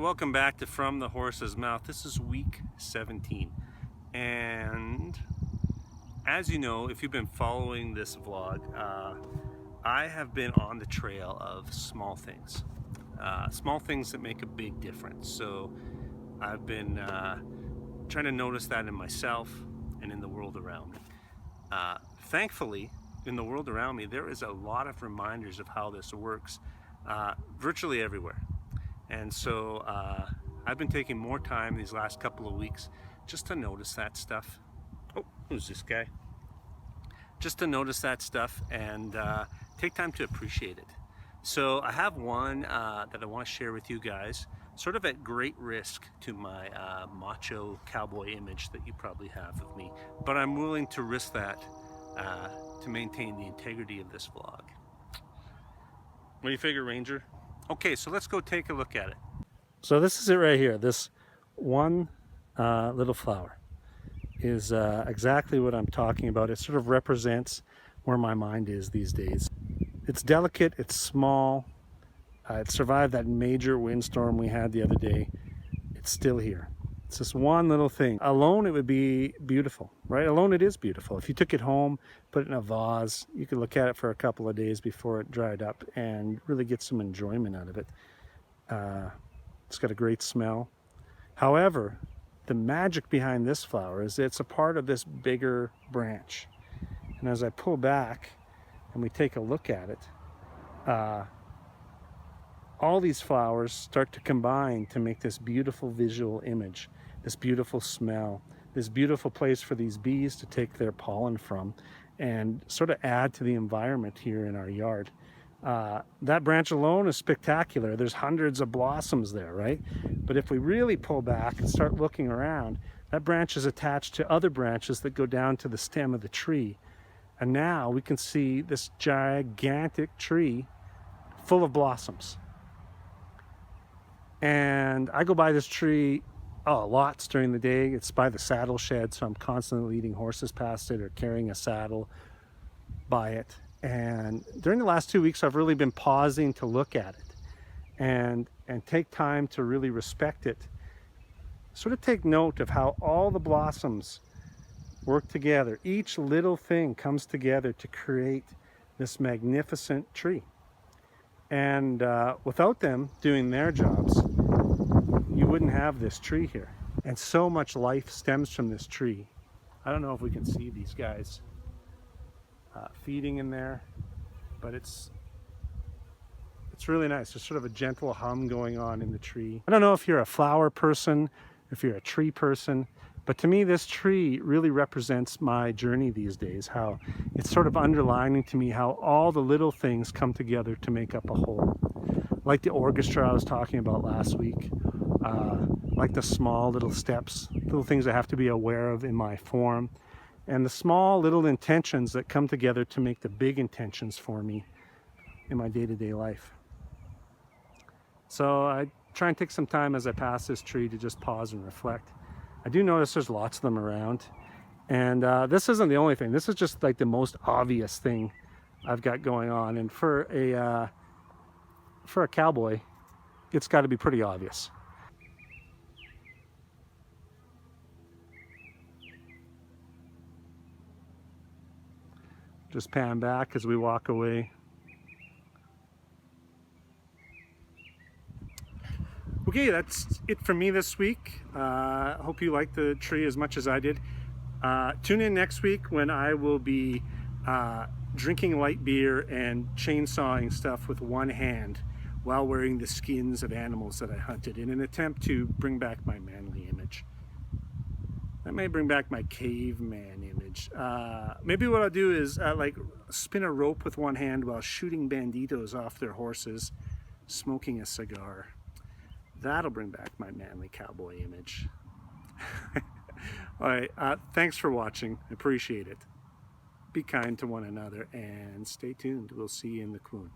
welcome back to From the Horse's Mouth. This is week 17. And as you know, if you've been following this vlog, I have been on the trail of small things that make a big difference. So I've been trying to notice that in myself and in the world around me. Thankfully, in the world around me, there is a lot of reminders of how this works virtually everywhere. And so I've been taking more time these last couple of weeks just to notice that stuff. Oh, who's this guy? Just to notice that stuff and take time to appreciate it. So I have one that I want to share with you guys, sort of at great risk to my macho cowboy image that you probably have of me, but I'm willing to risk that to maintain the integrity of this vlog. What do you figure, Ranger? Okay, so let's go take a look at it. So this is it right here. This one little flower is exactly what I'm talking about. It sort of represents where my mind is these days. It's delicate, it's small, it survived that major windstorm we had the other day. It's still here. It's just one little thing. Alone it would be beautiful, right? Alone it is beautiful. If you took it home, put it in a vase, you could look at it for a couple of days before it dried up and really get some enjoyment out of it. It's got a great smell. However, the magic behind this flower is it's a part of this bigger branch. And as I pull back and we take a look at it, all these flowers start to combine to make this beautiful visual image, this beautiful smell, this beautiful place for these bees to take their pollen from and sort of add to the environment here in our yard. That branch alone is spectacular. There's hundreds of blossoms there, right? But if we really pull back and start looking around, that branch is attached to other branches that go down to the stem of the tree. And now we can see this gigantic tree full of blossoms. And I go by this tree lots during the day. It's by the saddle shed, so I'm constantly leading horses past it or carrying a saddle by it. And during the last 2 weeks, I've really been pausing to look at it and take time to really respect it. Sort of take note of how all the blossoms work together. Each little thing comes together to create this magnificent tree. And without them doing their jobs, you wouldn't have this tree here. And so much life stems from this tree. I don't know if we can see these guys feeding in there, but it's really nice. There's sort of a gentle hum going on in the tree. I don't know if you're a flower person, if you're a tree person, but to me this tree really represents my journey these days, how it's sort of underlining to me how all the little things come together to make up a whole. Like the orchestra I was talking about last week, like the small little steps, little things I have to be aware of in my form, and the small little intentions that come together to make the big intentions for me in my day-to-day life. So I try and take some time as I pass this tree to just pause and reflect. I do notice there's lots of them around, and this isn't the only thing. This is just like the most obvious thing I've got going on, and for a cowboy, it's got to be pretty obvious. Just pan back as we walk away. Okay, that's it for me this week. I hope you liked the tree as much as I did. Tune in next week when I will be drinking light beer and chainsawing stuff with one hand while wearing the skins of animals that I hunted in an attempt to bring back my manly image. That may bring back my caveman image. Maybe what I'll do is like spin a rope with one hand while shooting banditos off their horses, smoking a cigar. That'll bring back my manly cowboy image. All right, thanks for watching. Appreciate it. Be kind to one another and stay tuned. We'll see you in the Clune.